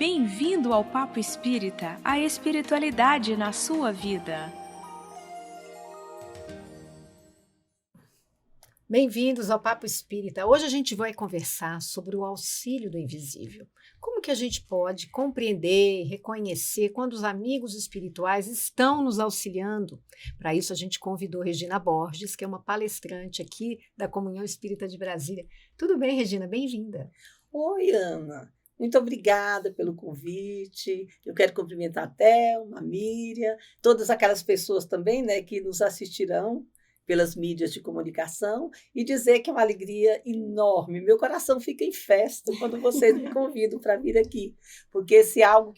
Bem-vindo ao Papo Espírita, a espiritualidade na sua vida. Bem-vindos ao Papo Espírita. Hoje a gente vai conversar sobre o auxílio do invisível. Como que a gente pode compreender e reconhecer quando os amigos espirituais estão nos auxiliando? Para isso a gente convidou Regina Borges, que é uma palestrante aqui da Comunhão Espírita de Brasília. Tudo bem, Regina? Bem-vinda. Oi, Ana. Muito obrigada pelo convite. Eu quero cumprimentar a Thelma, a Miriam, todas aquelas pessoas também, né, que nos assistirão pelas mídias de comunicação e dizer que é uma alegria enorme. Meu coração fica em festa quando vocês me convidam para vir aqui, porque se algo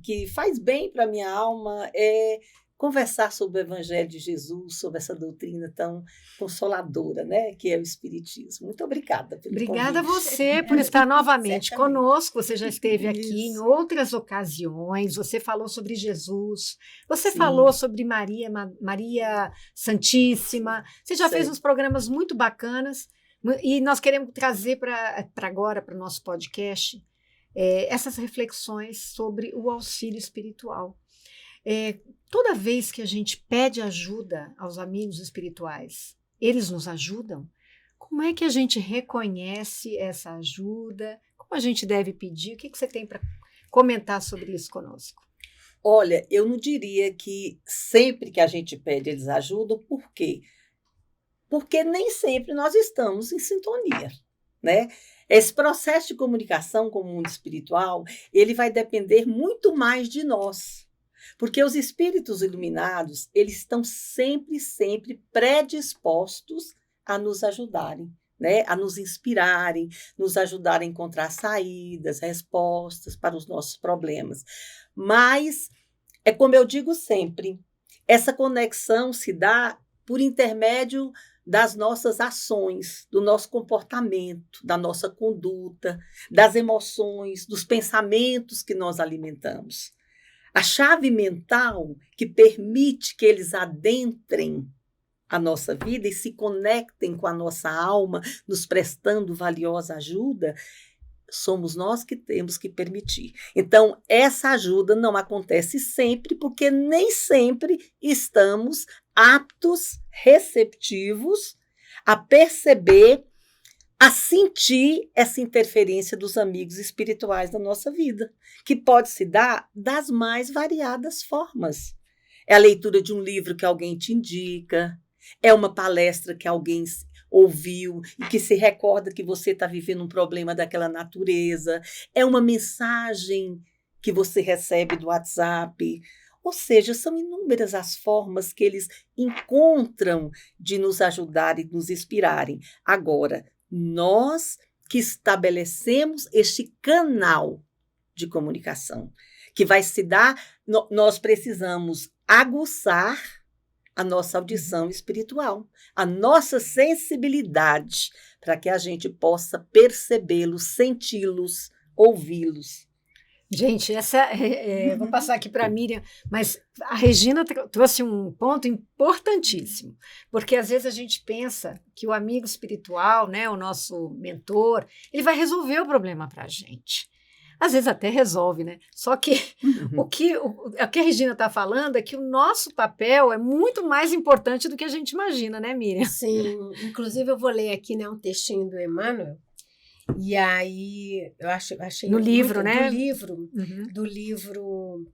que faz bem para a minha alma é conversar sobre o Evangelho de Jesus, sobre essa doutrina tão consoladora, né, que é o Espiritismo. Muito obrigada pelo Obrigada a convite. você por estar novamente Certamente. conosco. Você já esteve aqui em Isso. outras ocasiões, você falou sobre Jesus, você Sim. falou sobre Maria Santíssima, você já fez Sei. uns programas muito bacanas e nós queremos trazer para agora, para o nosso podcast, essas reflexões sobre o auxílio espiritual. Toda vez que a gente pede ajuda aos amigos espirituais, eles nos ajudam? Como é que a gente reconhece essa ajuda? Como a gente deve pedir? O que você tem para comentar sobre isso conosco? Olha, eu não diria que sempre que a gente pede eles ajudam, por quê? Porque nem sempre nós estamos em sintonia, né? Esse processo de comunicação com o mundo espiritual, ele vai depender muito mais de nós. Porque os espíritos iluminados, eles estão sempre predispostos a nos ajudarem, né? A nos inspirarem, nos ajudarem a encontrar saídas, respostas para os nossos problemas. Mas, é como eu digo sempre, essa conexão se dá por intermédio das nossas ações, do nosso comportamento, da nossa conduta, das emoções, dos pensamentos que nós alimentamos. A chave mental que permite que eles adentrem a nossa vida e se conectem com a nossa alma, nos prestando valiosa ajuda, somos nós que temos que permitir. Então, essa ajuda não acontece sempre, porque nem sempre estamos aptos, receptivos a perceber, a sentir essa interferência dos amigos espirituais na nossa vida, que pode se dar das mais variadas formas. É a leitura de um livro que alguém te indica, é uma palestra que alguém ouviu e que se recorda que você está vivendo um problema daquela natureza, é uma mensagem que você recebe do WhatsApp. Ou seja, são inúmeras as formas que eles encontram de nos ajudar e nos inspirarem. Agora, nós que estabelecemos este canal de comunicação, que vai se dar, nós precisamos aguçar a nossa audição espiritual, a nossa sensibilidade, para que a gente possa percebê-los, senti-los, ouvi-los. Gente, vou passar aqui para a Miriam, mas a Regina trouxe um ponto importantíssimo, porque às vezes a gente pensa que o amigo espiritual, né, o nosso mentor, ele vai resolver o problema para a gente. Às vezes até resolve, né? Só que o que a Regina está falando é que o nosso papel é muito mais importante do que a gente imagina, né, Miriam? Sim, inclusive eu vou ler aqui, né, um textinho do Emmanuel. E aí, eu achei no livro, muito, né? Do livro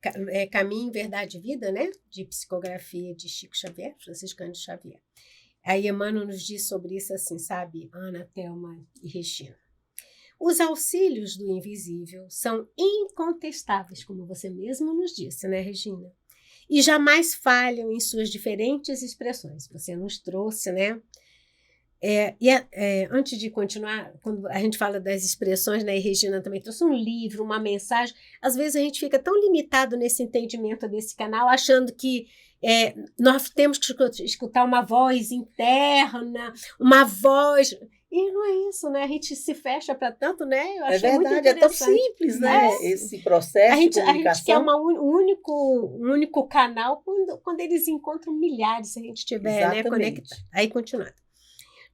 Caminho, Verdade e Vida, né? De psicografia de Chico Xavier, Francisco Cândido Xavier. Aí Emmanuel nos diz sobre isso assim, sabe, Ana, Thelma e Regina. Os auxílios do invisível são incontestáveis, como você mesmo nos disse, né, Regina? E jamais falham em suas diferentes expressões. Você nos trouxe, né? Antes de continuar, quando a gente fala das expressões, né, e Regina também trouxe um livro, uma mensagem, às vezes a gente fica tão limitado nesse entendimento desse canal, achando que nós temos que escutar uma voz interna, uma voz... E não é isso, né? A gente se fecha para tanto, né? Eu achei muito verdade, é tão simples, né? Esse processo de comunicação. A gente quer um único canal quando eles encontram milhares, se a gente estiver, né, conectado. Aí, continuando.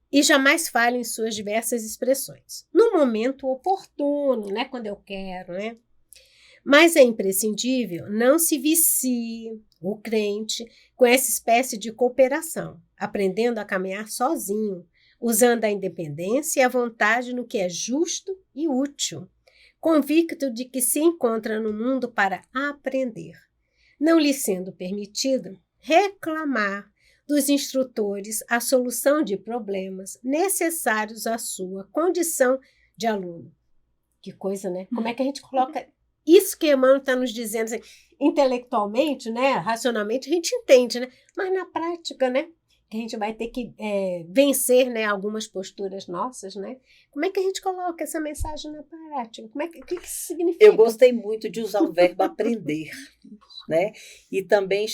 E jamais falem em suas diversas expressões. No momento oportuno, né? Quando eu quero, né? Mas é imprescindível não se vicie o crente com essa espécie de cooperação, aprendendo a caminhar sozinho, usando a independência e a vontade no que é justo e útil, convicto de que se encontra no mundo para aprender, não lhe sendo permitido reclamar dos instrutores a solução de problemas necessários à sua condição de aluno. Que coisa, né? Como é que a gente coloca isso que Emmanuel está nos dizendo, assim, intelectualmente, né? Racionalmente, a gente entende, né? Mas na prática, né? Que a gente vai ter que vencer, né, algumas posturas nossas, né? Como é que a gente coloca essa mensagem na prática? O que isso significa? Eu gostei muito de usar o verbo aprender, né? E também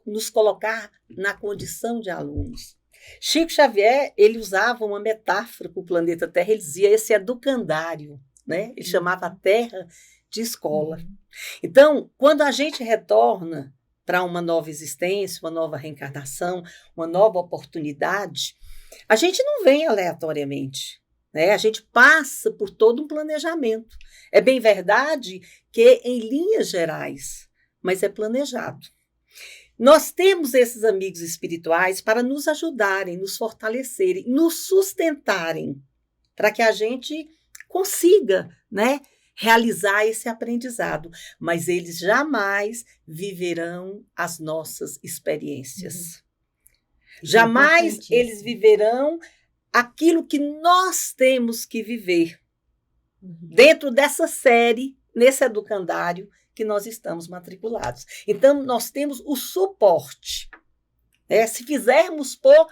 nos colocar na condição de alunos. Chico Xavier, ele usava uma metáfora para o planeta Terra, ele dizia, esse educandário, né? Ele chamava a Terra de escola. Então, quando a gente retorna para uma nova existência, uma nova reencarnação, uma nova oportunidade, a gente não vem aleatoriamente, né? A gente passa por todo um planejamento. É bem verdade que em linhas gerais, mas é planejado. Nós temos esses amigos espirituais para nos ajudarem, nos fortalecerem, nos sustentarem, para que a gente consiga, né, realizar esse aprendizado, mas eles jamais viverão as nossas experiências. Jamais eles viverão aquilo que nós temos que viver dentro dessa série, nesse educandário que nós estamos matriculados. Então, nós temos o suporte. Se fizermos por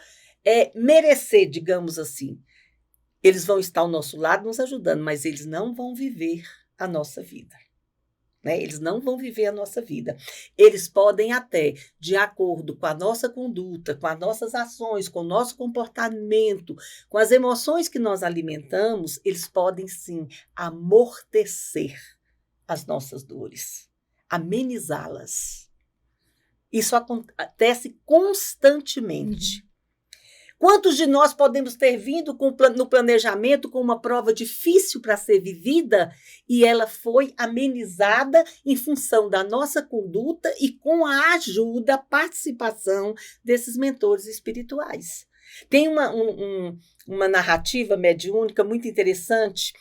merecer, digamos assim, eles vão estar ao nosso lado nos ajudando, mas eles não vão viver a nossa vida. Né? Eles não vão viver a nossa vida. Eles podem até, de acordo com a nossa conduta, com as nossas ações, com o nosso comportamento, com as emoções que nós alimentamos, eles podem sim amortecer as nossas dores, amenizá-las. Isso acontece constantemente. Quantos de nós podemos ter vindo no planejamento com uma prova difícil para ser vivida e ela foi amenizada em função da nossa conduta e com a ajuda, a participação desses mentores espirituais? Tem uma narrativa mediúnica muito interessante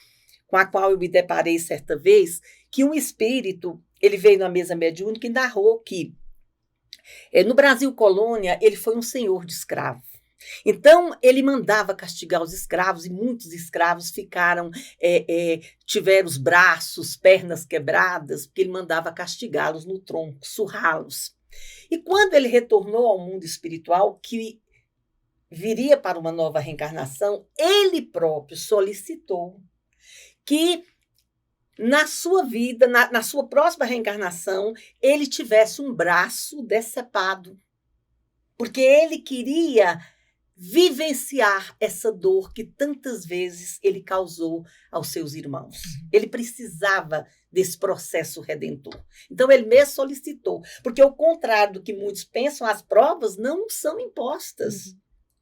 com a qual eu me deparei certa vez, que um espírito, ele veio na mesa mediúnica e narrou que no Brasil colônia ele foi um senhor de escravo. Então, ele mandava castigar os escravos e muitos escravos tiveram os braços, pernas quebradas, porque ele mandava castigá-los no tronco, surrá-los. E quando ele retornou ao mundo espiritual, que viria para uma nova reencarnação, ele próprio solicitou que na sua vida, na sua próxima reencarnação, ele tivesse um braço decepado, porque ele queria vivenciar essa dor que tantas vezes ele causou aos seus irmãos. Ele precisava desse processo redentor. Então, ele mesmo solicitou, porque ao contrário do que muitos pensam, as provas não são impostas.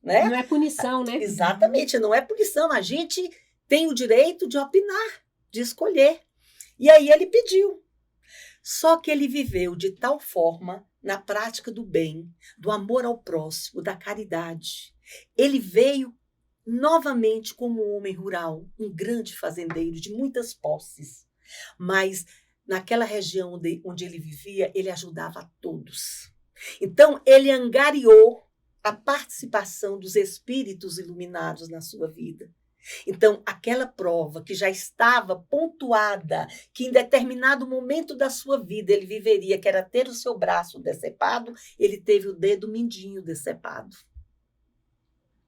Né? Não é punição, né? Exatamente, não é punição. A gente tem o direito de opinar, de escolher. E aí ele pediu. Só que ele viveu de tal forma na prática do bem, do amor ao próximo, da caridade. Ele veio novamente como um homem rural, um grande fazendeiro de muitas posses. Mas naquela região onde ele vivia, ele ajudava a todos. Então, ele angariou a participação dos espíritos iluminados na sua vida. Então, aquela prova que já estava pontuada, que em determinado momento da sua vida ele viveria, que era ter o seu braço decepado, ele teve o dedo mindinho decepado.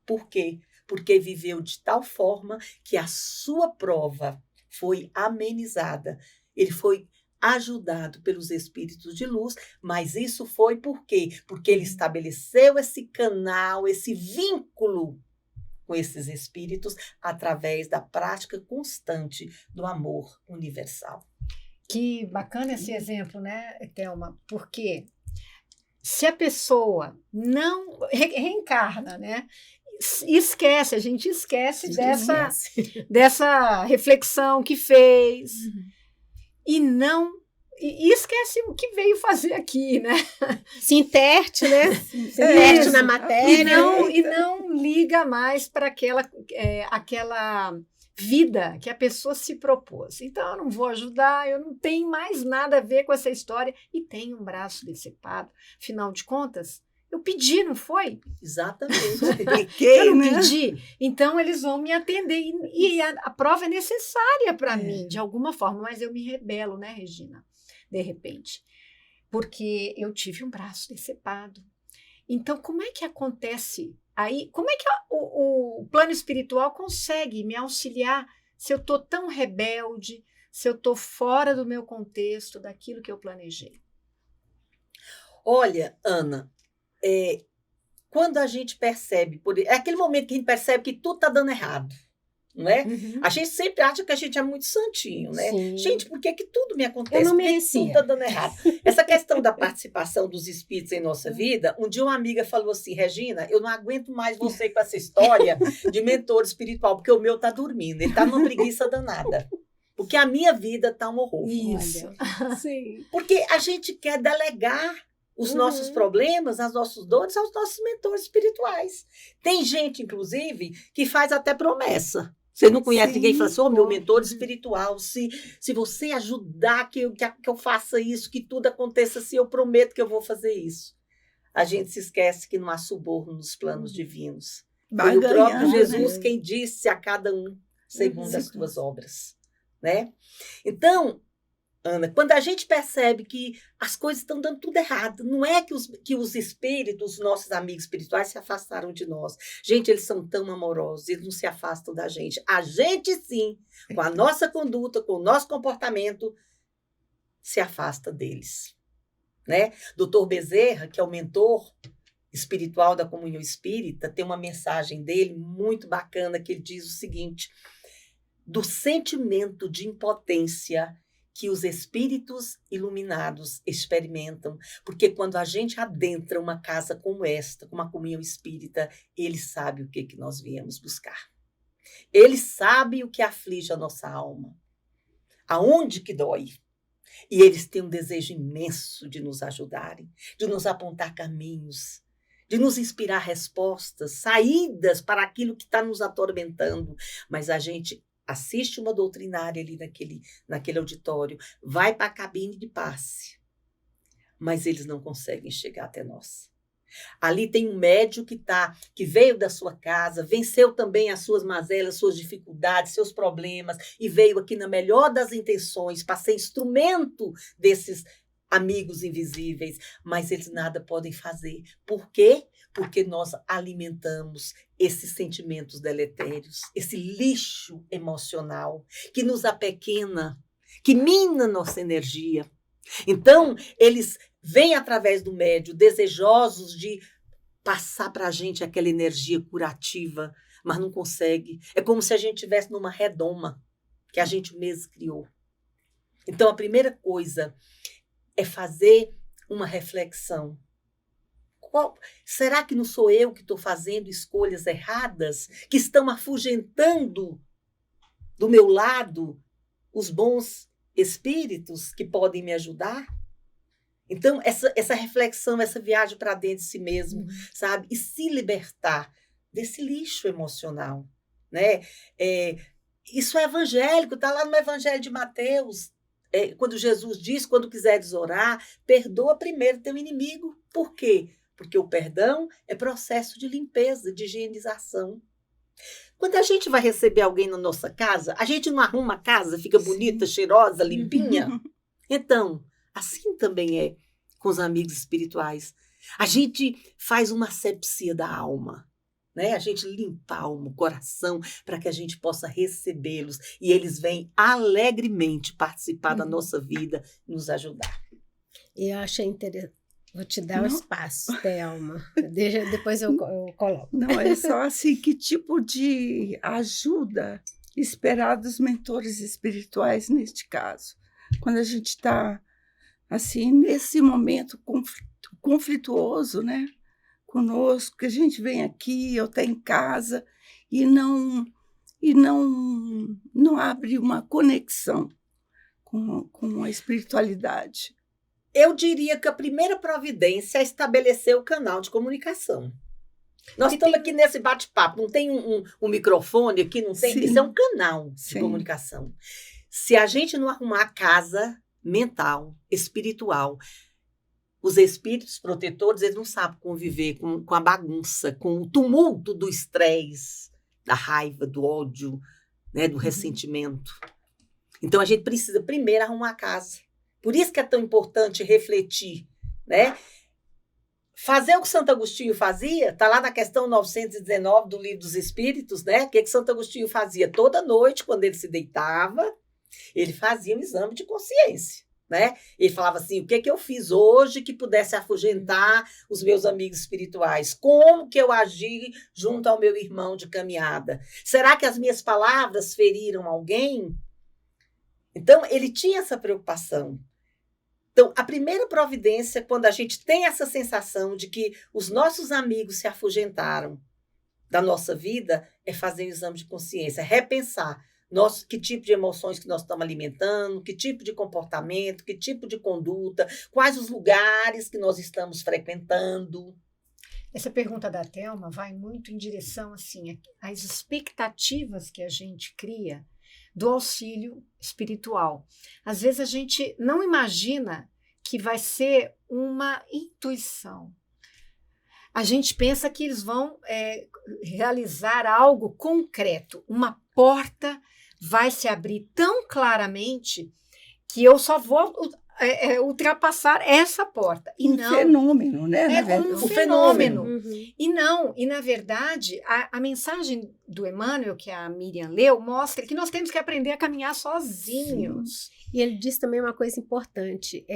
Por quê? Porque viveu de tal forma que a sua prova foi amenizada. Ele foi ajudado pelos espíritos de luz, mas isso foi por quê? Porque ele estabeleceu esse canal, esse vínculo com esses espíritos através da prática constante do amor universal. Que bacana esse exemplo, né, Thelma? Porque se a pessoa não reencarna, né, esquece, a gente esquece dessa reflexão que fez e não e esquece o que veio fazer aqui, né? Se interte, né? Se interte na matéria. E não liga mais para aquela vida que a pessoa se propôs. Então, eu não vou ajudar, eu não tenho mais nada a ver com essa história. E tem um braço decepado. Afinal de contas, eu pedi, não foi? Exatamente. Eu não pedi. Então, eles vão me atender. E a prova é necessária para mim, de alguma forma. Mas eu me rebelo, né, Regina? De repente. Porque eu tive um braço decepado. Então, como é que acontece aí? Como é que o plano espiritual consegue me auxiliar se eu estou tão rebelde, se eu estou fora do meu contexto, daquilo que eu planejei? Olha, Ana, quando a gente percebe, é aquele momento que a gente percebe que tudo está dando errado, não é? A gente sempre acha que a gente é muito santinho, né? Sim. Gente, por que tudo me acontece? Eu não Por que merecia. tudo está dando errado? Essa questão da participação dos espíritos em nossa vida, um dia uma amiga falou assim, Regina, eu não aguento mais você com essa história de mentor espiritual, porque o meu está dormindo, ele está numa preguiça danada. Porque a minha vida está um horror. Isso. Sim. Porque a gente quer delegar os nossos problemas, as nossas dores aos nossos mentores espirituais. Tem gente, inclusive, que faz até promessa. Você não conhece ninguém e fala assim, meu mentor espiritual, se você ajudar que eu faça isso, que tudo aconteça assim, eu prometo que eu vou fazer isso. A gente se esquece que não há suborno nos planos divinos. Foi o próprio Jesus quem disse a cada um segundo as tuas obras. Né? Então, Ana, quando a gente percebe que as coisas estão dando tudo errado, não é que os espíritos, nossos amigos espirituais, se afastaram de nós. Gente, eles são tão amorosos, eles não se afastam da gente. A gente, sim, com a nossa conduta, com o nosso comportamento, se afasta deles. Né? Dr. Bezerra, que é o mentor espiritual da Comunhão Espírita, tem uma mensagem dele muito bacana que ele diz o seguinte: do sentimento de impotência que os espíritos iluminados experimentam, porque quando a gente adentra uma casa como esta, como a Comunhão Espírita, ele sabe o que nós viemos buscar. Ele sabe o que aflige a nossa alma, aonde que dói. E eles têm um desejo imenso de nos ajudarem, de nos apontar caminhos, de nos inspirar respostas, saídas para aquilo que está nos atormentando. Mas a gente assiste uma doutrinária ali naquele auditório, vai para a cabine de passe, mas eles não conseguem chegar até nós. Ali tem um médium que veio da sua casa, venceu também as suas mazelas, suas dificuldades, seus problemas, e veio aqui na melhor das intenções para ser instrumento desses amigos invisíveis, mas eles nada podem fazer. Por quê? Porque nós alimentamos esses sentimentos deletérios, esse lixo emocional que nos apequena, que mina nossa energia. Então, eles vêm através do médium desejosos de passar para a gente aquela energia curativa, mas não consegue. É como se a gente estivesse numa redoma que a gente mesmo criou. Então, a primeira coisa é fazer uma reflexão. Será que não sou eu que estou fazendo escolhas erradas, que estão afugentando do meu lado os bons espíritos que podem me ajudar? Então, essa reflexão, essa viagem para dentro de si mesmo, sabe? E se libertar desse lixo emocional, né? Isso é evangélico, está lá no Evangelho de Mateus. Quando Jesus diz, quando quiseres orar, perdoa primeiro teu inimigo. Por quê? Porque o perdão é processo de limpeza, de higienização. Quando a gente vai receber alguém na nossa casa, a gente não arruma a casa, fica bonita, cheirosa, limpinha. Então, assim também é com os amigos espirituais. A gente faz uma asepsia da alma, né? A gente limpa a alma, o coração, para que a gente possa recebê-los. E eles vêm alegremente participar da nossa vida, nos ajudar. Eu achei interessante. Vou te dar o espaço, Thelma. Depois eu coloco. Não, é só assim, que tipo de ajuda esperar dos mentores espirituais neste caso? Quando a gente está, assim, nesse momento conflituoso, né? Conosco, que a gente vem aqui, eu estou em casa, e não abre uma conexão com a espiritualidade? Eu diria que a primeira providência é estabelecer o canal de comunicação. Nós estamos aqui nesse bate-papo, não tem um microfone aqui, não tem. Sim. Isso é um canal de Sim. comunicação. Se a gente não arrumar a casa mental, espiritual, os espíritos protetores, eles não sabem conviver com a bagunça, com o tumulto do estresse, da raiva, do ódio, né, do ressentimento. Então, a gente precisa primeiro arrumar a casa. Por isso que é tão importante refletir, né? Fazer o que Santo Agostinho fazia, está lá na questão 919 do Livro dos Espíritos, né? O que Santo Agostinho fazia? Toda noite, quando ele se deitava, ele fazia um exame de consciência, né? Ele falava assim, o que eu fiz hoje que pudesse afugentar os meus amigos espirituais? Como que eu agi junto ao meu irmão de caminhada? Será que as minhas palavras feriram alguém? Então, ele tinha essa preocupação. Então, a primeira providência, quando a gente tem essa sensação de que os nossos amigos se afugentaram da nossa vida, é fazer o exame de consciência, repensar que tipo de emoções que nós estamos alimentando, que tipo de comportamento, que tipo de conduta, quais os lugares que nós estamos frequentando. Essa pergunta da Thelma vai muito em direção assim, às expectativas que a gente cria do auxílio espiritual. Às vezes a gente não imagina que vai ser uma intuição. A gente pensa que eles vão realizar algo concreto. Uma porta vai se abrir tão claramente que eu só vou ultrapassar essa porta. E não, fenômeno, né? é como um fenômeno. Uhum. E na verdade, a mensagem do Emmanuel, que a Miriam leu, mostra que nós temos que aprender a caminhar sozinhos. E ele diz também uma coisa importante,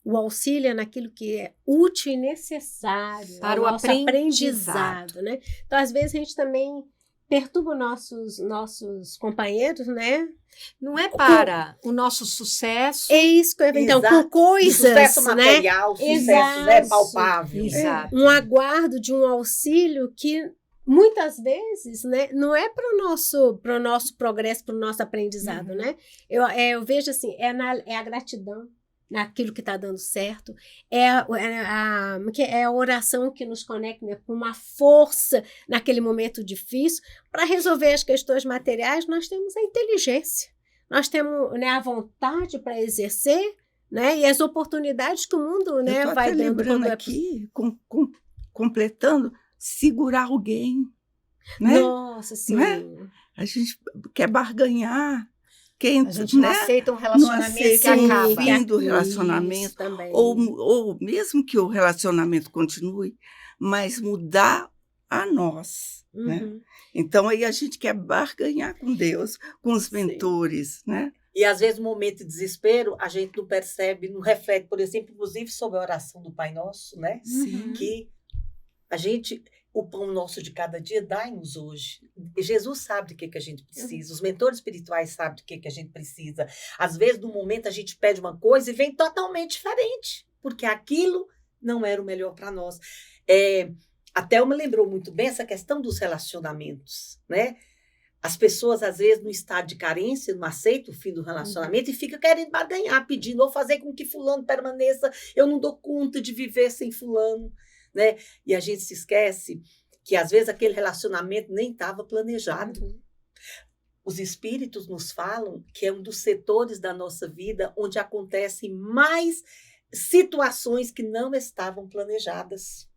o auxílio é naquilo que é útil e necessário Para ao o nosso aprendizado. né? Então, às vezes, a gente também perturba nossos companheiros, né? Não é para o nosso sucesso. É isso que eu então, Exato. com coisas, Sucesso né? material, sucesso, Exato. né, palpável. Exato. Um aguardo de um auxílio que muitas vezes, né, não é para o nosso progresso, para o nosso aprendizado, né? Eu vejo assim, é a gratidão naquilo que está dando certo, é a oração que nos conecta, né, com uma força naquele momento difícil. Para resolver as questões materiais, nós temos a inteligência, nós temos, né, a vontade para exercer, né, e as oportunidades que o mundo, né, Eu tô vai até dando. lembrando aqui, completando, segurar alguém, né? Nossa, sim. Não é? A gente quer barganhar. A gente não aceita um relacionamento que aceita o acaba. fim do relacionamento, Isso também. ou mesmo que o relacionamento continue, mas mudar a nós, né? Uhum. Então, aí a gente quer barganhar com Deus, com os mentores, né? E às vezes, no momento de desespero, a gente não percebe, não reflete, por exemplo, inclusive sobre a oração do Pai Nosso, né? Sim. Que o pão nosso de cada dia dai-nos hoje. Jesus sabe do que a gente precisa, os mentores espirituais sabem do que a gente precisa. Às vezes, no momento, a gente pede uma coisa e vem totalmente diferente, porque aquilo não era o melhor para nós. A Thelma lembrou muito bem essa questão dos relacionamentos, né? As pessoas, às vezes, no estado de carência, não aceitam o fim do relacionamento e ficam querendo barganhar, pedindo ou fazer com que fulano permaneça. Eu não dou conta de viver sem fulano, né? E a gente se esquece que, às vezes, aquele relacionamento nem estava planejado. Os espíritos nos falam que é um dos setores da nossa vida onde acontecem mais situações que não estavam planejadas.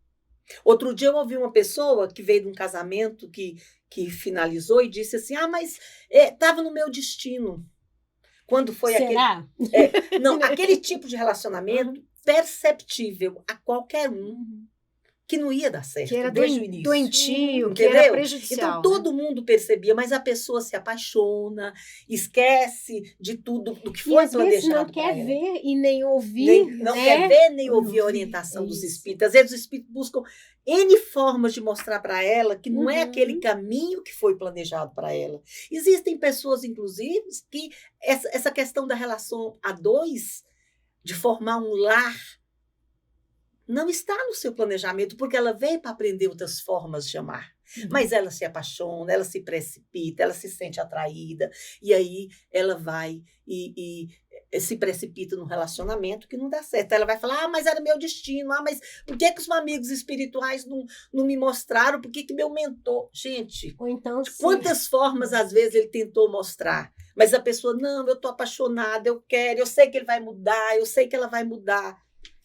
Outro dia eu ouvi uma pessoa que veio de um casamento que finalizou e disse assim, mas estava no meu destino. Quando foi Será? aquele tipo de relacionamento perceptível a qualquer um que não ia dar certo. Que era desde o início. doentio, que Entendeu? era prejudicial. Então, todo mundo percebia, mas a pessoa se apaixona, esquece de tudo do que E foi às vezes planejado. não quer pra ela. ver e nem ouvir. Não né? quer ver nem ouvir a orientação dos Isso. espíritos. Às vezes os espíritos buscam N formas de mostrar para ela que não é aquele caminho que foi planejado para ela. Existem pessoas, inclusive, que essa questão da relação a dois, de formar um lar, não está no seu planejamento, porque ela veio para aprender outras formas de amar. Mas ela se apaixona, ela se precipita, ela se sente atraída, e aí ela vai e se precipita num relacionamento que não dá certo. Ela vai falar, mas era meu destino, mas por que os amigos espirituais não me mostraram, por que meu mentor... Gente, Ou então, de quantas formas, às vezes, ele tentou mostrar, mas a pessoa, não, eu estou apaixonada, eu quero, eu sei que ele vai mudar, eu sei que ela vai mudar.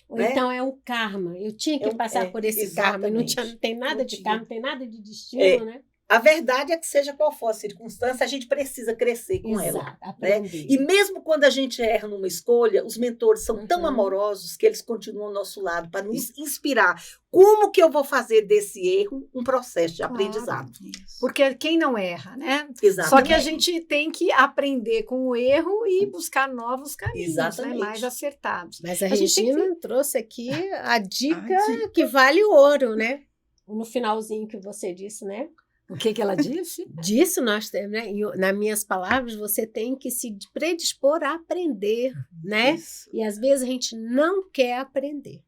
Ou né? então é o karma. Eu tinha que passar por esse karma. Não tem nada Não de tinha. karma, não tem nada de destino, né? A verdade é que, seja qual for a circunstância, a gente precisa crescer com ela. Exato, Né? aprender. E mesmo quando a gente erra numa escolha, os mentores são tão Uhum. amorosos que eles continuam ao nosso lado para nos inspirar. Como que eu vou fazer desse erro um processo de Claro. aprendizado? Isso. Porque quem não erra, né? Exatamente. Só que a gente tem que aprender com o erro e buscar novos caminhos, né? Exatamente. Mais acertados. Mas a gente tem Regina trouxe aqui a dica dica. que vale ouro, né? No finalzinho que você disse, né? O que ela disse? Disso nós temos, né? Nas minhas palavras, você tem que se predispor a aprender, né? Isso. E às vezes a gente não quer aprender.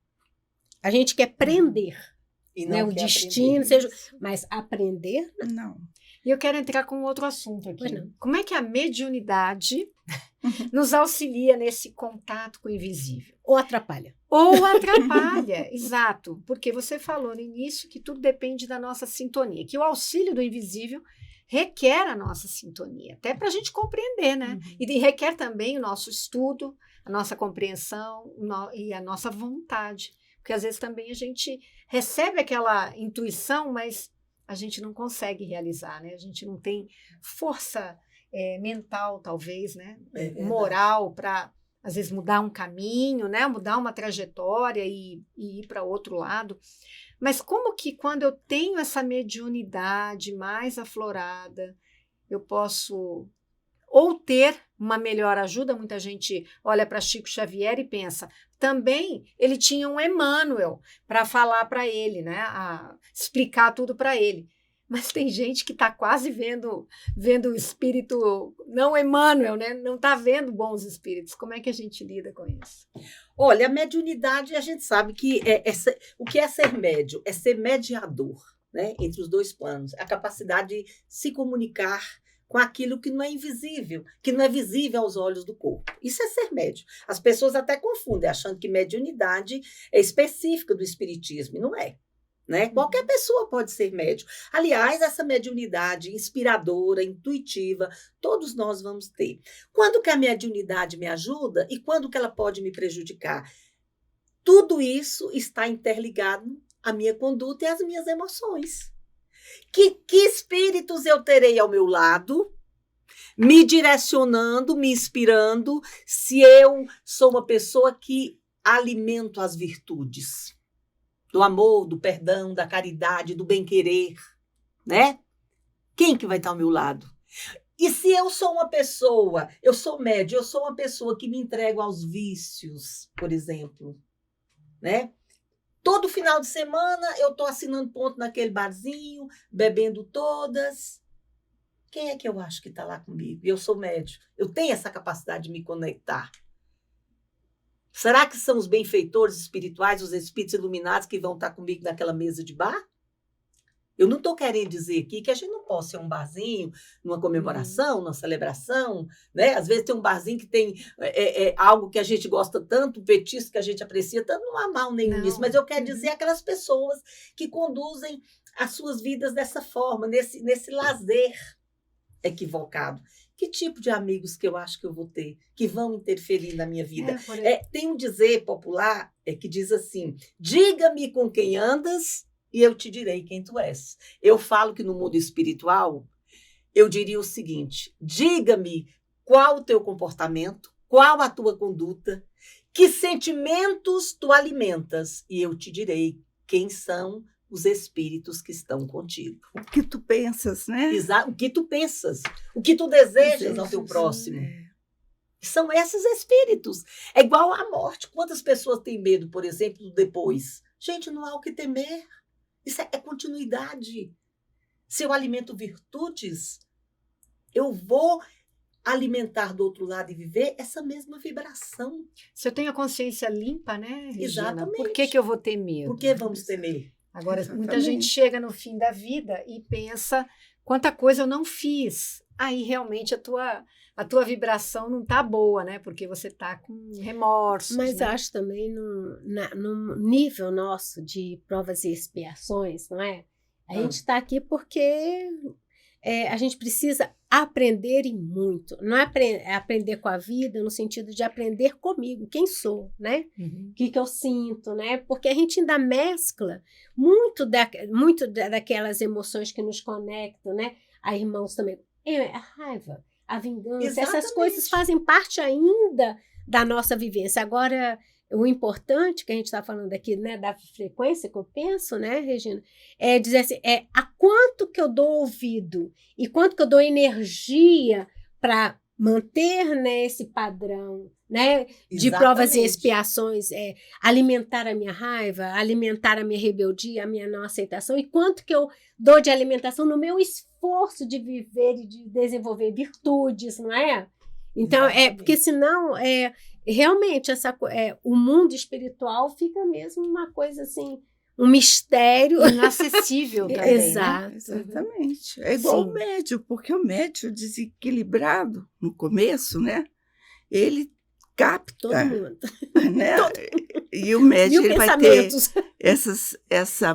A gente quer prender, E né? não O quer destino, aprender. seja, mas aprender, Não. E eu quero entrar com outro assunto aqui. Pois não. Como é que a mediunidade nos auxilia nesse contato com o invisível? ou atrapalha. Ou atrapalha, exato. Porque você falou no início que tudo depende da nossa sintonia, que o auxílio do invisível requer a nossa sintonia, até para a gente compreender, né? E requer também o nosso estudo, a nossa compreensão e a nossa vontade. Porque às vezes também a gente recebe aquela intuição, mas a gente não consegue realizar, né? A gente não tem força mental, talvez, né? Moral para, às vezes, mudar um caminho, né? Mudar uma trajetória e ir para outro lado. Mas como que quando eu tenho essa mediunidade mais aflorada, eu posso ou ter uma melhor ajuda? Muita gente olha para Chico Xavier e pensa, também ele tinha um Emmanuel para falar para ele, né? Explicar tudo para ele. Mas tem gente que está quase vendo o espírito, não Emmanuel, né? Não está vendo bons espíritos. Como é que a gente lida com isso? Olha, a mediunidade, a gente sabe que o que é ser médium? É ser mediador, né, entre os dois planos. A capacidade de se comunicar com aquilo que não é invisível, que não é visível aos olhos do corpo. Isso é ser médium. As pessoas até confundem, achando que mediunidade é específica do espiritismo, e não é. Né? Qualquer pessoa pode ser médium. Aliás, essa mediunidade inspiradora, intuitiva, todos nós vamos ter. Quando que a mediunidade me ajuda e quando que ela pode me prejudicar? Tudo isso está interligado à minha conduta e às minhas emoções. Que espíritos eu terei ao meu lado, me direcionando, me inspirando, se eu sou uma pessoa que alimento as virtudes? Do amor, do perdão, da caridade, do bem-querer, né? Quem que vai estar ao meu lado? E se eu sou uma pessoa, eu sou médium, eu sou uma pessoa que me entrego aos vícios, por exemplo, né? Todo final de semana eu estou assinando ponto naquele barzinho, bebendo todas. Quem é que eu acho que está lá comigo? Eu sou médium, eu tenho essa capacidade de me conectar. Será que são os benfeitores espirituais, os espíritos iluminados que vão estar comigo naquela mesa de bar? Eu não estou querendo dizer aqui que a gente não pode ser um barzinho, numa comemoração, numa celebração, né? Às vezes tem um barzinho que tem algo que a gente gosta tanto, um petisco que a gente aprecia tanto, não há mal nenhum nisso. Mas eu quero dizer aquelas pessoas que conduzem as suas vidas dessa forma, nesse lazer equivocado. Que tipo de amigos que eu acho que eu vou ter, que vão interferir na minha vida? Tem um dizer popular que diz assim, diga-me com quem andas e eu te direi quem tu és. Eu falo que no mundo espiritual, eu diria o seguinte, diga-me qual o teu comportamento, qual a tua conduta, que sentimentos tu alimentas e eu te direi quem são os espíritos que estão contigo. O que tu pensas, né? Exato, o que tu pensas, o que tu desejas ao teu próximo. São esses espíritos. É igual à morte. Quantas pessoas têm medo, por exemplo, do depois? Gente, não há o que temer. Isso é continuidade. Se eu alimento virtudes, eu vou alimentar do outro lado e viver essa mesma vibração. Se eu tenho a consciência limpa, né, Regina? Exatamente. Por que eu vou ter medo? Por que vamos temer? Agora, Exatamente. muita gente chega no fim da vida e pensa quanta coisa eu não fiz. Aí realmente a tua vibração não tá boa, né? Porque você tá com remorsos. Mas né? acho também no nível nosso de provas e expiações, não é? A gente está aqui porque a gente precisa aprender e muito. Não é aprender com a vida no sentido de aprender comigo, quem sou, né? Uhum. O que eu sinto, né? Porque a gente ainda mescla muito daquelas emoções que nos conectam, né? A irmãos também. A raiva, a vingança, essas Exatamente. coisas fazem parte ainda da nossa vivência. Agora, o importante que a gente está falando aqui, né, da frequência que eu penso, né, Regina, é dizer assim, a quanto que eu dou ouvido e quanto que eu dou energia para manter, né, esse padrão, né, de provas e Exatamente. expiações, alimentar a minha raiva, alimentar a minha rebeldia, a minha não aceitação, e quanto que eu dou de alimentação no meu esforço de viver e de desenvolver virtudes, não é? Então, Exatamente. porque senão, realmente, o mundo espiritual fica mesmo uma coisa assim, um mistério. Inacessível também, né? Exato. Exatamente. É igual Sim. o médio, porque o médio desequilibrado no começo, né? Ele capta, Todo mundo. né? E o médio ele vai ter pensamentos.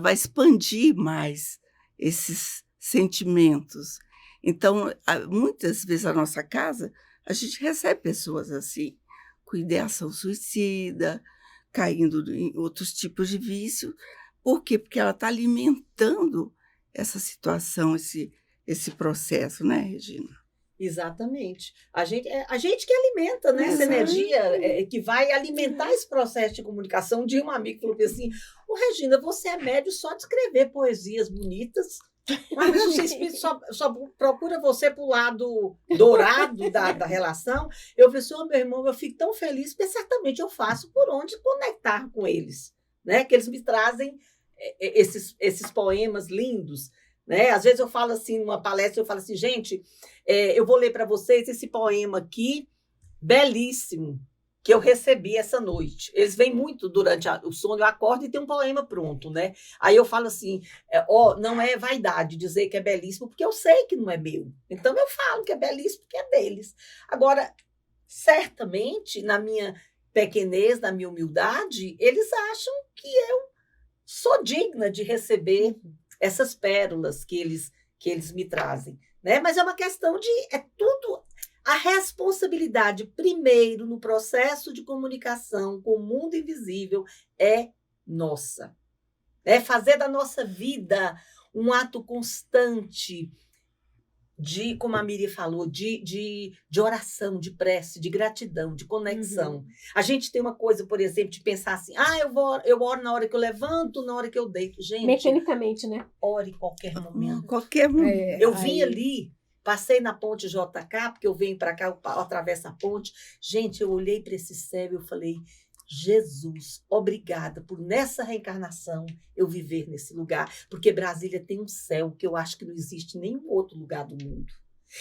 vai expandir mais esses sentimentos. Então, muitas vezes a nossa casa, a gente recebe pessoas assim, com ideação suicida, caindo em outros tipos de vício. Por quê? Porque ela está alimentando essa situação, esse processo, né, Regina? Exatamente. A gente que alimenta, né, essa Exato. energia que vai alimentar esse processo de comunicação. De um amigo falou assim, Regina, você é médio só de escrever poesias bonitas, mas o seu espírito só procura você para o lado dourado da relação. Eu falei assim, meu irmão, eu fico tão feliz, porque certamente eu faço por onde conectar com eles, né? Que eles me trazem esses poemas lindos, né? Às vezes eu falo assim, numa palestra, eu falo assim, gente, eu vou ler para vocês esse poema aqui, belíssimo, que eu recebi essa noite. Eles vêm muito durante o sono, eu acordo e tem um poema pronto, né? Aí eu falo assim, não é vaidade dizer que é belíssimo, porque eu sei que não é meu. Então eu falo que é belíssimo porque é deles. Agora, certamente, na minha pequenez, na minha humildade, eles acham que eu sou digna de receber essas pérolas que eles me trazem, né? Mas é uma questão tudo a responsabilidade primeiro no processo de comunicação com o mundo invisível é nossa. É fazer da nossa vida um ato constante de, como a Miri falou, de oração, de prece, de gratidão, de conexão. Uhum. A gente tem uma coisa, por exemplo, de pensar assim, eu oro na hora que eu levanto, na hora que eu deito. Gente, Mecanicamente, né? ore em qualquer momento. Qualquer momento. Eu vim ali, passei na ponte JK, porque eu venho para cá, eu atravesso a ponte. Gente, eu olhei para esse céu e eu falei, Jesus, obrigada por nessa reencarnação eu viver nesse lugar, porque Brasília tem um céu que eu acho que não existe em nenhum outro lugar do mundo.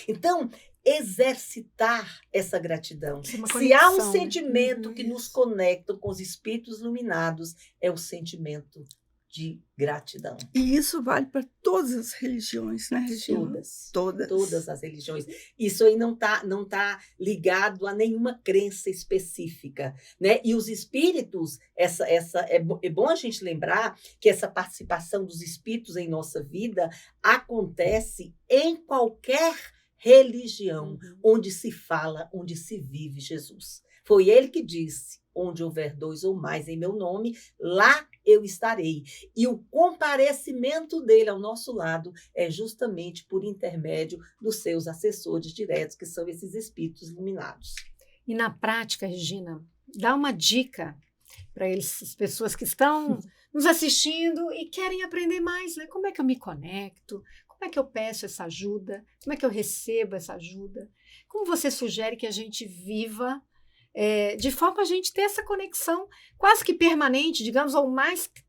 Então, exercitar essa gratidão. Se há um sentimento que nos conecta com os espíritos iluminados, é o sentimento de gratidão. E isso vale para todas as religiões, né, Regina? Todas as religiões. Isso aí não tá ligado a nenhuma crença específica, né? E os espíritos, é bom a gente lembrar que essa participação dos espíritos em nossa vida acontece em qualquer religião onde se fala, onde se vive Jesus. Foi ele que disse, onde houver 2 ou mais em meu nome, lá eu estarei. E o comparecimento dele ao nosso lado é justamente por intermédio dos seus assessores diretos, que são esses espíritos iluminados. E na prática, Regina, dá uma dica para as pessoas que estão nos assistindo e querem aprender mais, né? Como é que eu me conecto? Como é que eu peço essa ajuda? Como é que eu recebo essa ajuda? Como você sugere que a gente viva de forma a gente ter essa conexão quase que permanente, digamos, ao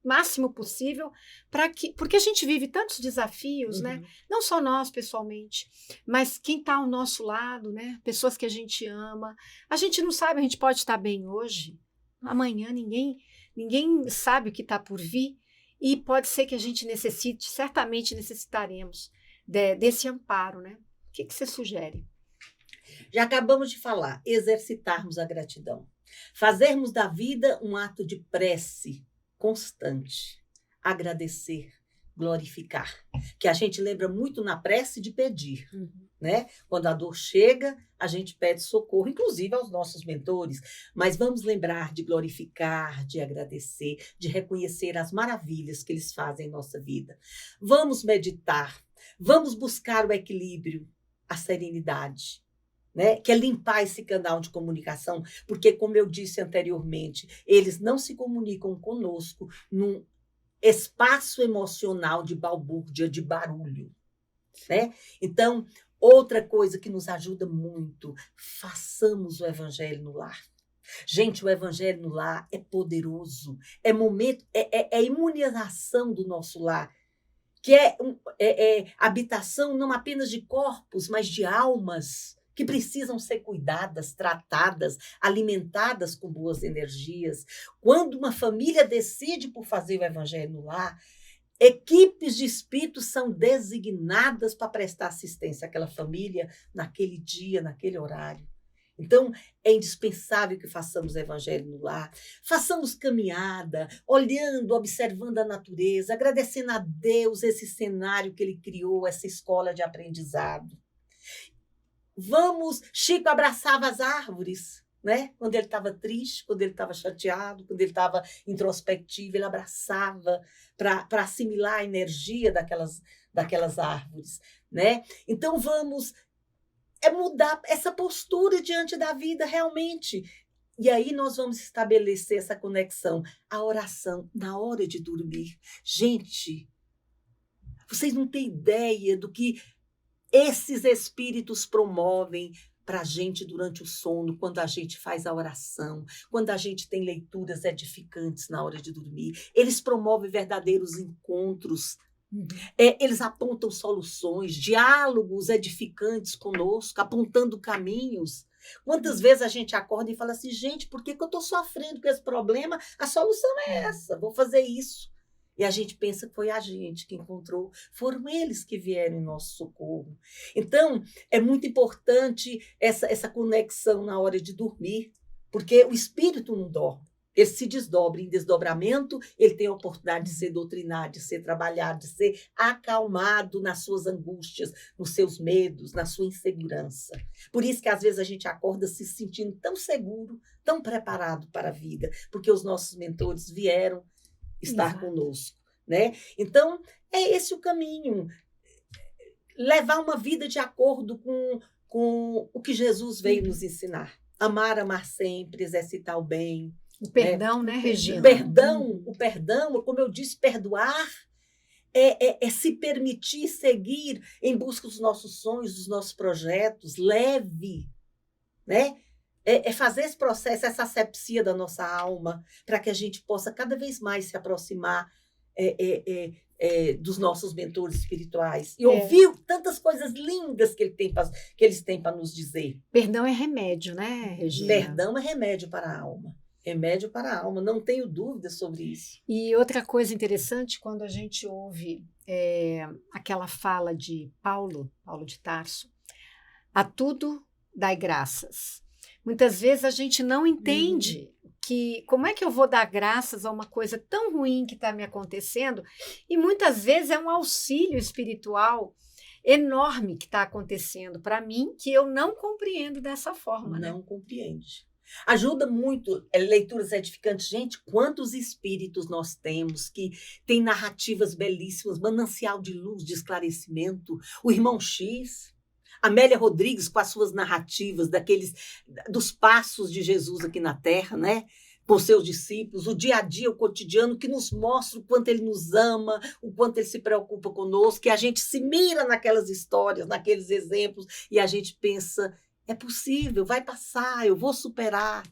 máximo possível, porque a gente vive tantos desafios, né? Não só nós pessoalmente, mas quem está ao nosso lado, né? Pessoas que a gente ama. A gente não sabe, a gente pode estar bem hoje, amanhã ninguém sabe o que está por vir, e pode ser que a gente certamente necessitaremos desse amparo, né? O que você sugere? Já acabamos de falar, exercitarmos a gratidão. Fazermos da vida um ato de prece constante. Agradecer, glorificar. Que a gente lembra muito na prece de pedir. Né? Quando a dor chega, a gente pede socorro, inclusive aos nossos mentores. Mas vamos lembrar de glorificar, de agradecer, de reconhecer as maravilhas que eles fazem em nossa vida. Vamos meditar, vamos buscar o equilíbrio, a serenidade. Né? Que é limpar esse canal de comunicação, porque, como eu disse anteriormente, eles não se comunicam conosco num espaço emocional de balbúrdia, de barulho. Né? Então, outra coisa que nos ajuda muito, façamos o evangelho no lar. Gente, o evangelho no lar é poderoso, é momento, é imunização do nosso lar, que é habitação não apenas de corpos, mas de almas, que precisam ser cuidadas, tratadas, alimentadas com boas energias. Quando uma família decide por fazer o evangelho no lar, equipes de espíritos são designadas para prestar assistência àquela família naquele dia, naquele horário. Então, é indispensável que façamos o evangelho no lar, façamos caminhada, olhando, observando a natureza, agradecendo a Deus esse cenário que Ele criou, essa escola de aprendizado. Chico abraçava as árvores, né? Quando ele estava triste, quando ele estava chateado, quando ele estava introspectivo, ele abraçava para assimilar a energia daquelas árvores, né? Então vamos mudar essa postura diante da vida realmente. E aí nós vamos estabelecer essa conexão, a oração na hora de dormir. Gente, vocês não têm ideia do que esses espíritos promovem para a gente durante o sono, quando a gente faz a oração, quando a gente tem leituras edificantes na hora de dormir. Eles promovem verdadeiros encontros. Eles apontam soluções, diálogos edificantes conosco, apontando caminhos. Quantas vezes a gente acorda e fala assim, gente, por que eu estou sofrendo com esse problema? A solução é essa, vou fazer isso. E a gente pensa que foi a gente que encontrou, foram eles que vieram em nosso socorro. Então, é muito importante essa conexão na hora de dormir, porque o espírito não dorme. Ele se desdobra em desdobramento, ele tem a oportunidade de ser doutrinado, de ser trabalhado, de ser acalmado nas suas angústias, nos seus medos, na sua insegurança. Por isso que às vezes a gente acorda se sentindo tão seguro, tão preparado para a vida, porque os nossos mentores vieram estar conosco, né? Então, é esse o caminho. Levar uma vida de acordo com o que Jesus veio nos ensinar. Amar sempre, exercitar o bem. O perdão, né, Regina? O perdão, como eu disse, perdoar é se permitir seguir em busca dos nossos sonhos, dos nossos projetos, leve, né? É fazer esse processo, essa asepsia da nossa alma, para que a gente possa cada vez mais se aproximar dos nossos mentores espirituais e ouvir tantas coisas lindas que eles têm para nos dizer. Perdão é remédio, né, Regina? Perdão é remédio para a alma. Remédio para a alma, não tenho dúvida sobre isso. E outra coisa interessante, quando a gente ouve aquela fala de Paulo de Tarso, a tudo dai graças. Muitas vezes a gente não entende que como é que eu vou dar graças a uma coisa tão ruim que está me acontecendo, e muitas vezes é um auxílio espiritual enorme que está acontecendo para mim, que eu não compreendo dessa forma. Não né? compreende. Ajuda muito, leituras edificantes. Gente, quantos espíritos nós temos que têm narrativas belíssimas, manancial de luz, de esclarecimento. O Irmão X, Amélia Rodrigues com as suas narrativas dos passos de Jesus aqui na Terra, né? Com seus discípulos, o dia a dia, o cotidiano, que nos mostra o quanto ele nos ama, o quanto ele se preocupa conosco, que a gente se mira naquelas histórias, naqueles exemplos, e a gente pensa, é possível, vai passar, eu vou superar.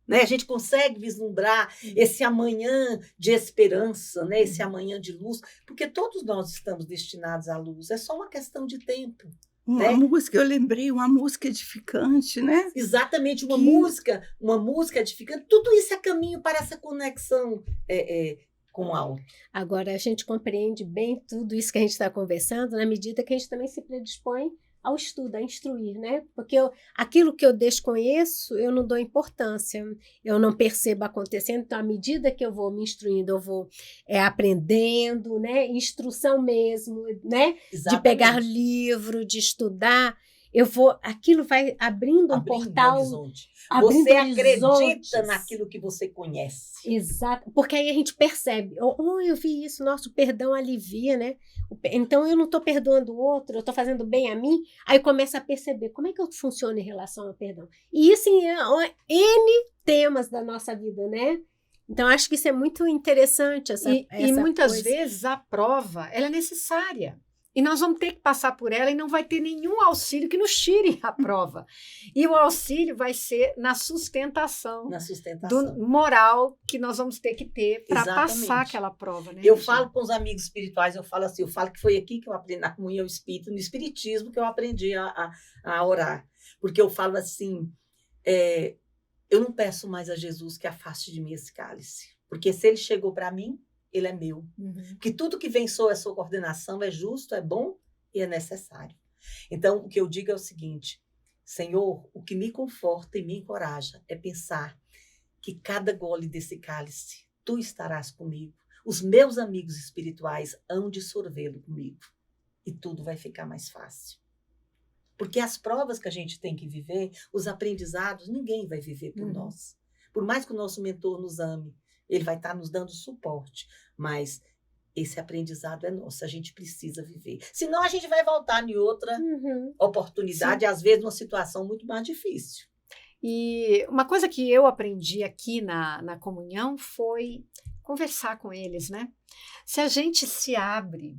Né? A gente consegue vislumbrar esse amanhã de esperança, né? Esse amanhã de luz, porque todos nós estamos destinados à luz, é só uma questão de tempo. Uma música, eu lembrei, uma música edificante, né? Exatamente, uma música edificante. Tudo isso é caminho para essa conexão com o alto. Agora, a gente compreende bem tudo isso que a gente está conversando na medida que a gente também se predispõe ao estudo, a instruir, né? Porque aquilo que eu desconheço, eu não dou importância, eu não percebo acontecendo. Então, à medida que eu vou me instruindo, eu vou aprendendo, né? Instrução mesmo, né? Exatamente. De pegar livro, de estudar. Aquilo vai abrindo um portal. Horizonte. Abrindo Você acredita horizontes. naquilo que você conhece. Exato, porque aí a gente percebe, eu vi isso, nosso perdão alivia, né? Então eu não estou perdoando o outro, eu estou fazendo bem a mim, aí começa a perceber como é que eu funciono em relação ao perdão. E isso em N temas da nossa vida, né? Então acho que isso é muito interessante. E muitas coisa. vezes a prova ela é necessária. E nós vamos ter que passar por ela e não vai ter nenhum auxílio que nos tire a prova. E o auxílio vai ser na sustentação, do moral que nós vamos ter que ter para passar aquela prova. Né, eu Regina? falo com os amigos espirituais, eu falo que foi aqui que eu aprendi, na comunhão espírita, no espiritismo, que eu aprendi a orar. Porque eu falo assim, eu não peço mais a Jesus que afaste de mim esse cálice. Porque se ele chegou para mim, ele é meu. Porque tudo que vem sob a sua coordenação é justo, é bom e é necessário. Então, o que eu digo é o seguinte, Senhor, o que me conforta e me encoraja é pensar que cada gole desse cálice, tu estarás comigo. Os meus amigos espirituais hão de sorvê-lo comigo. E tudo vai ficar mais fácil. Porque as provas que a gente tem que viver, os aprendizados, ninguém vai viver por nós. Por mais que o nosso mentor nos ame, ele vai estar nos dando suporte, mas esse aprendizado é nosso, a gente precisa viver. Senão a gente vai voltar em outra oportunidade, às vezes numa situação muito mais difícil. E uma coisa que eu aprendi aqui na comunhão foi conversar com eles, né? Se a gente se abre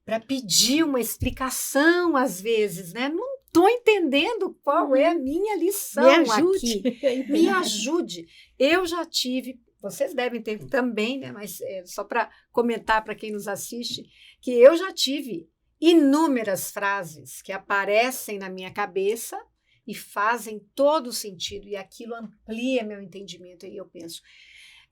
para pedir uma explicação, às vezes, né? Não estou entendendo qual é a minha lição aqui. Me ajude. Eu já tive... Vocês devem ter também, né? Mas só para comentar para quem nos assiste, que eu já tive inúmeras frases que aparecem na minha cabeça e fazem todo sentido, e aquilo amplia meu entendimento. E eu penso,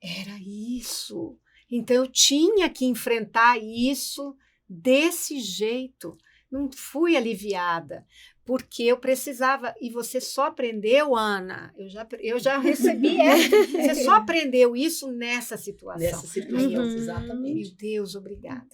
era isso. Então eu tinha que enfrentar isso desse jeito. Não fui aliviada, porque eu precisava, e você só aprendeu, Ana, eu já recebi essa, você só aprendeu isso nessa situação. Nessa situação, exatamente. Meu Deus, obrigada.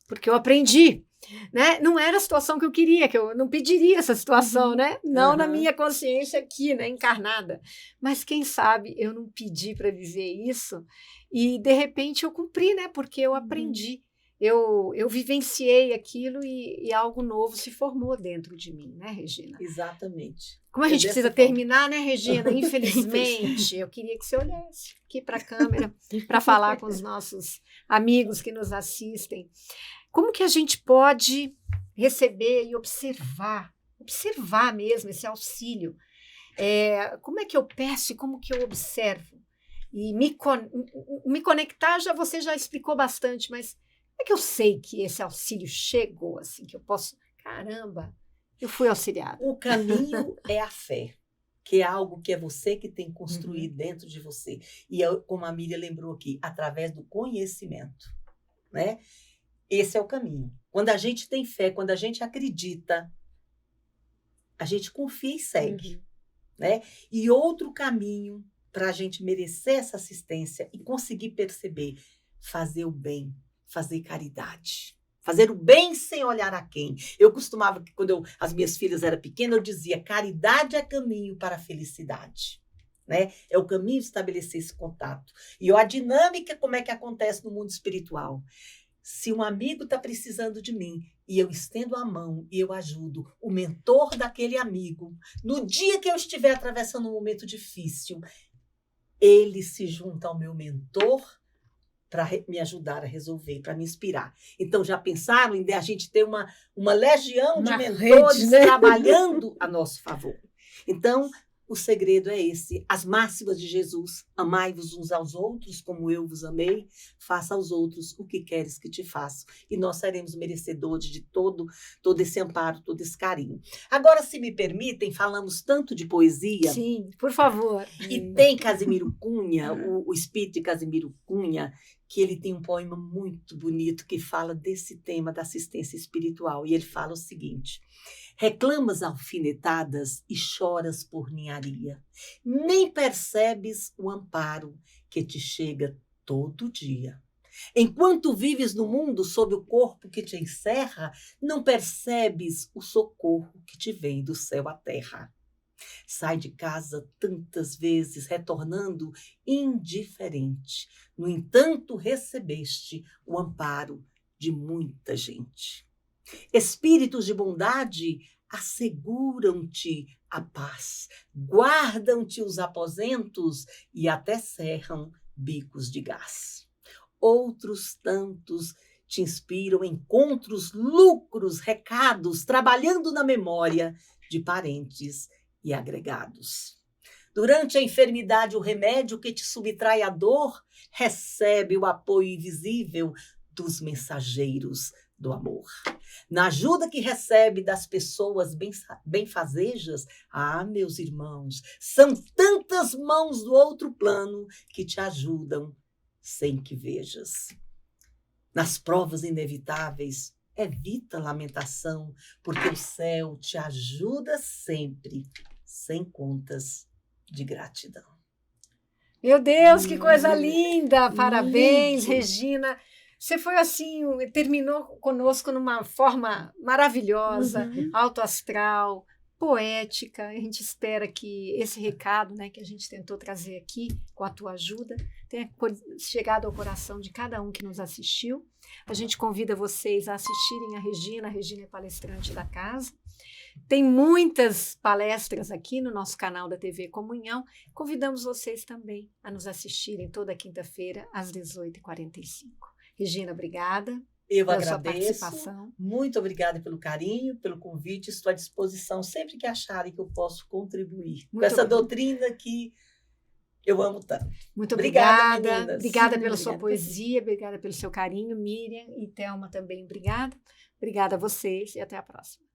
Porque eu aprendi, né? Não era a situação que eu queria, que eu não pediria essa situação, né? Não na minha consciência aqui, né? Encarnada. Mas quem sabe eu não pedi para viver isso e, de repente, eu cumpri, né? Porque eu aprendi. Eu vivenciei aquilo e algo novo se formou dentro de mim, né, Regina? Exatamente. Como a gente precisa terminar, né, Regina? Infelizmente, eu queria que você olhasse aqui para a câmera para falar com os nossos amigos que nos assistem. Como que a gente pode receber e observar mesmo esse auxílio? Como é que eu peço e como que eu observo? E me conectar, você já explicou bastante, mas como é que eu sei que esse auxílio chegou, assim, que eu posso... Caramba, eu fui auxiliada. O caminho é a fé, que é algo que é você que tem que construir dentro de você. E como a Miriam lembrou aqui, através do conhecimento, né? Esse é o caminho. Quando a gente tem fé, quando a gente acredita, a gente confia e segue, né? E outro caminho para a gente merecer essa assistência e conseguir perceber, fazer o bem, fazer caridade. Fazer o bem sem olhar a quem. Eu costumava, quando as minhas filhas eram pequenas, eu dizia, caridade é caminho para a felicidade. Né? É o caminho de estabelecer esse contato. E a dinâmica, como é que acontece no mundo espiritual? Se um amigo está precisando de mim e eu estendo a mão e eu ajudo o mentor daquele amigo, no dia que eu estiver atravessando um momento difícil, ele se junta ao meu mentor para me ajudar a resolver, para me inspirar. Então, já pensaram em a gente ter uma legião de mentores, né? Trabalhando a nosso favor? Então, O segredo é esse, as máximas de Jesus: amai-vos uns aos outros como eu vos amei, faça aos outros o que queres que te façam. E nós seremos merecedores de todo esse amparo, todo esse carinho. Agora, se me permitem, falamos tanto de poesia. Sim, por favor. E tem Casimiro Cunha, o espírito de Casimiro Cunha, que ele tem um poema muito bonito que fala desse tema da assistência espiritual. E ele fala o seguinte: reclamas alfinetadas e choras por ninharia. Nem percebes o amparo que te chega todo dia. Enquanto vives no mundo sob o corpo que te encerra, não percebes o socorro que te vem do céu à terra. Sai de casa tantas vezes, retornando indiferente. No entanto, recebeste o amparo de muita gente. Espíritos de bondade asseguram-te a paz, guardam-te os aposentos e até cerram bicos de gás. Outros tantos te inspiram encontros, lucros, recados, trabalhando na memória de parentes e agregados. Durante a enfermidade, o remédio que te subtrai a dor recebe o apoio invisível dos mensageiros do amor. Na ajuda que recebe das pessoas benfazejas, meus irmãos, são tantas mãos do outro plano que te ajudam sem que vejas. Nas provas inevitáveis, evita lamentação, porque o céu te ajuda sempre, sem contas de gratidão. Meu Deus, que coisa linda! Parabéns, Lindo. Regina. Você foi assim, terminou conosco numa forma maravilhosa, autoastral, poética. A gente espera que esse recado, né, que a gente tentou trazer aqui com a tua ajuda tenha chegado ao coração de cada um que nos assistiu. A gente convida vocês a assistirem a Regina é palestrante da casa. Tem muitas palestras aqui no nosso canal da TV Comunhão. Convidamos vocês também a nos assistirem toda quinta-feira às 18h45. Regina, obrigada Eu pela sua agradeço. participação. Muito obrigada pelo carinho, pelo convite. Estou à disposição sempre que acharem que eu posso contribuir com essa doutrina que eu amo tanto. Muito Obrigada, obrigada. meninas. Obrigada pela sua Obrigada. poesia, obrigada pelo seu carinho, Miriam e Thelma também. Obrigada. Obrigada a vocês e até a próxima.